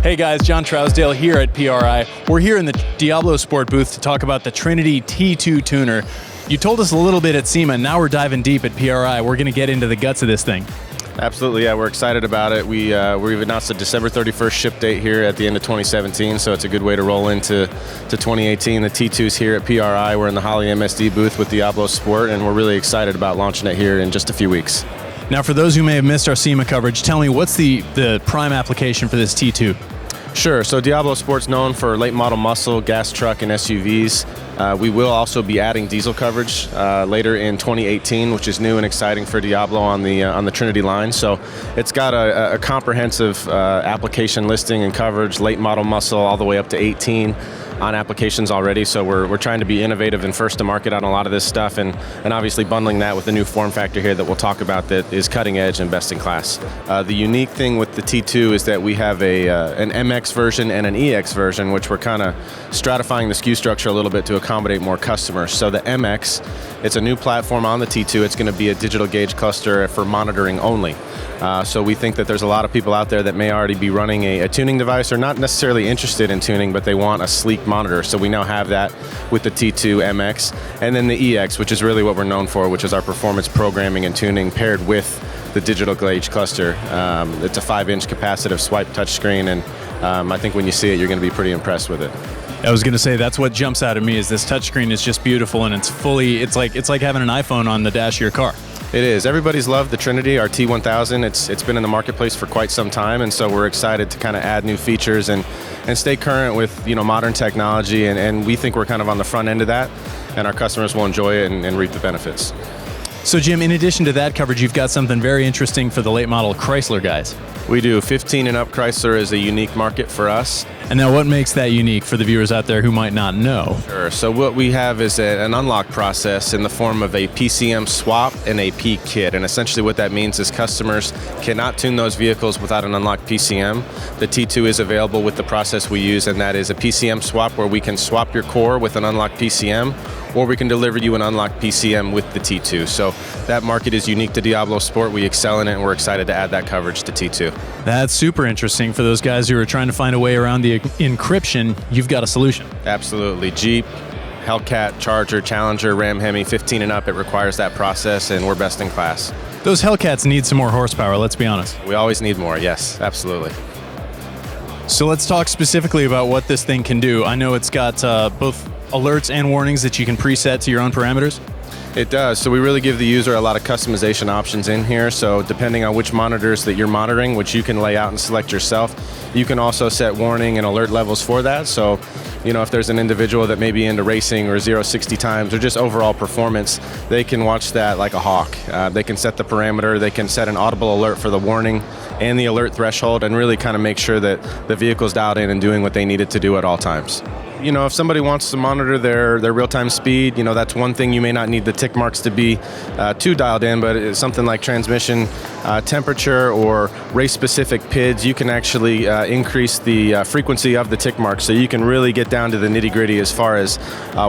Hey guys, John Trousdale here at PRI. We're here in the Diablosport booth to talk about the Trinity T2 tuner. You told us a little bit at SEMA, now we're diving deep at PRI. We're going to get into the guts of this thing. Absolutely, yeah, we're excited about it. We've announced a December 31st ship date here at the end of 2017, so it's a good way to roll into 2018. The T2's here at PRI. We're in the Holley MSD booth with Diablosport, and we're really excited about launching it here in just a few weeks. Now, for those who may have missed our SEMA coverage, tell me, what's the prime application for this T2? Sure, so Diablosport's known for late model muscle, gas truck, and SUVs. We will also be adding diesel coverage later in 2018, which is new and exciting for Diablo on the Trinity line. So it's got a comprehensive application listing and coverage, late model muscle all the way up to 18 on applications already. So we're trying to be innovative and first to market on a lot of this stuff, and obviously bundling that with the new form factor here that we'll talk about that is cutting edge and best in class. The unique thing with the T2 is that we have an MX version and an EX version, which we're kind of stratifying the SKU structure a little bit to accommodate more customers. So the MX, it's a new platform on the T2. It's going to be a digital gauge cluster for monitoring only. So we think that there's a lot of people out there that may already be running a tuning device or not necessarily interested in tuning, but they want a sleek monitor. So we now have that with the T2 MX. And then the EX, which is really what we're known for, which is our performance programming and tuning paired with the digital gauge cluster. It's a 5-inch capacitive swipe touchscreen, and I think when you see it, you're going to be pretty impressed with it. I was going to say, that's what jumps out at me, is this touchscreen is just beautiful, and it's like having an iPhone on the dash of your car. It is. Everybody's loved the Trinity, our T1000. It's been in the marketplace for quite some time, and so we're excited to kind of add new features and stay current with modern technology, and we think we're kind of on the front end of that, and our customers will enjoy it and reap the benefits. So Jim, in addition to that coverage, you've got something very interesting for the late model Chrysler guys. We do. 15 and up Chrysler is a unique market for us. And now what makes that unique for the viewers out there who might not know? Sure. So what we have is an unlock process in the form of a PCM swap and a P kit. And essentially what that means is customers cannot tune those vehicles without an unlocked PCM. The T2 is available with the process we use, and that is a PCM swap where we can swap your core with an unlocked PCM, or we can deliver you an unlocked PCM with the T2. So that market is unique to Diablosport. We excel in it, and we're excited to add that coverage to T2. That's super interesting for those guys who are trying to find a way around the encryption. You've got a solution. Absolutely. Jeep, Hellcat, Charger, Challenger, Ram, Hemi, 15 and up, it requires that process, and we're best in class. Those Hellcats need some more horsepower, let's be honest. We always need more, yes, absolutely. So let's talk specifically about what this thing can do. I know it's got both alerts and warnings that you can preset to your own parameters. It does. So we really give the user a lot of customization options in here. So depending on which monitors that you're monitoring, which you can lay out and select yourself, you can also set warning and alert levels for that. So, if there's an individual that may be into racing or 0-60 times or just overall performance, they can watch that like a hawk. They can set the parameter, they can set an audible alert for the warning and the alert threshold, and really kind of make sure that the vehicle's dialed in and doing what they need it to do at all times. If somebody wants to monitor their real-time speed, that's one thing. You may not need the tick marks to be too dialed in, but it's something like transmission temperature or race-specific PIDs, you can actually increase the frequency of the tick marks, so you can really get down to the nitty-gritty as far as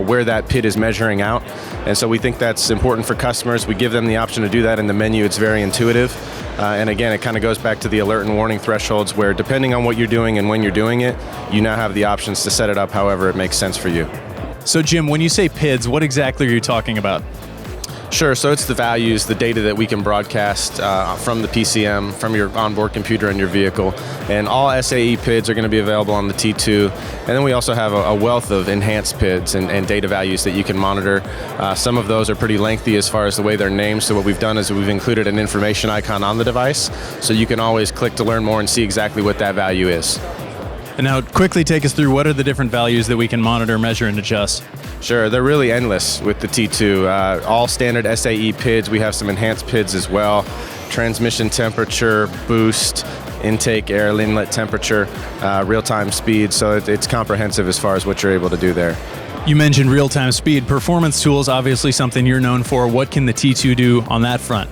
where that PID is measuring out. And so we think that's important for customers. We give them the option to do that in the menu. It's very intuitive. And again, it kind of goes back to the alert and warning thresholds, where depending on what you're doing and when you're doing it, you now have the options to set it up however it makes sense for you. So Jim, when you say PIDs, what exactly are you talking about? Sure, so it's the values, the data that we can broadcast from the PCM, from your onboard computer in your vehicle. And all SAE PIDs are going to be available on the T2. And then we also have a wealth of enhanced PIDs and data values that you can monitor. Some of those are pretty lengthy as far as the way they're named. So what we've done is we've included an information icon on the device, so you can always click to learn more and see exactly what that value is. And now quickly take us through, what are the different values that we can monitor, measure, and adjust? Sure, they're really endless with the T2. All standard SAE PIDs, we have some enhanced PIDs as well. Transmission temperature, boost, intake air inlet temperature, real-time speed, so it's comprehensive as far as what you're able to do there. You mentioned real-time speed. Performance tools, obviously something you're known for. What can the T2 do on that front?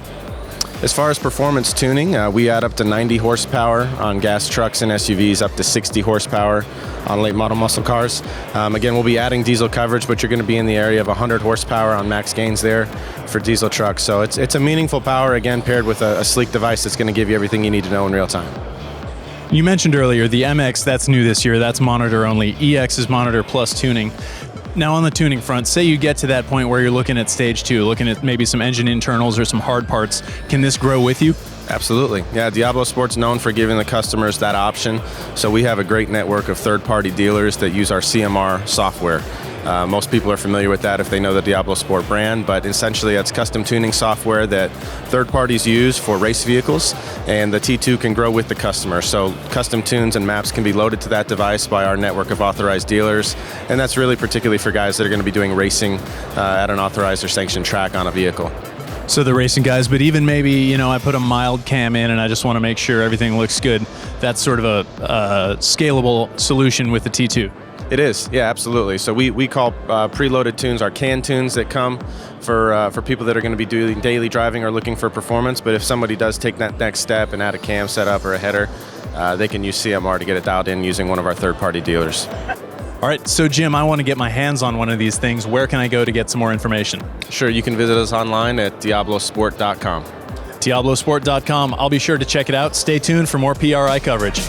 As far as performance tuning, we add up to 90 horsepower on gas trucks and SUVs, up to 60 horsepower on late model muscle cars. Again, we'll be adding diesel coverage, but you're going to be in the area of 100 horsepower on max gains there for diesel trucks. So it's a meaningful power, again, paired with a sleek device that's going to give you everything you need to know in real time. You mentioned earlier the MX, that's new this year, that's monitor only. EX is monitor plus tuning. Now on the tuning front, say you get to that point where you're looking at stage 2, looking at maybe some engine internals or some hard parts. Can this grow with you? Absolutely. Yeah, Diablosport's known for giving the customers that option. So we have a great network of third-party dealers that use our CMR software. Most people are familiar with that if they know the Diablosport brand, but essentially it's custom tuning software that third parties use for race vehicles, and the T2 can grow with the customer. So custom tunes and maps can be loaded to that device by our network of authorized dealers, and that's really particularly for guys that are going to be doing racing at an authorized or sanctioned track on a vehicle. So the racing guys, but even maybe, I put a mild cam in and I just want to make sure everything looks good. That's sort of a scalable solution with the T2. It is, yeah, absolutely. So we call preloaded tunes our can tunes that come for people that are going to be doing daily driving or looking for performance. But if somebody does take that next step and add a cam setup or a header, they can use CMR to get it dialed in using one of our third-party dealers. All right, so Jim, I want to get my hands on one of these things. Where can I go to get some more information? Sure, you can visit us online at Diablosport.com. Diablosport.com. I'll be sure to check it out. Stay tuned for more PRI coverage.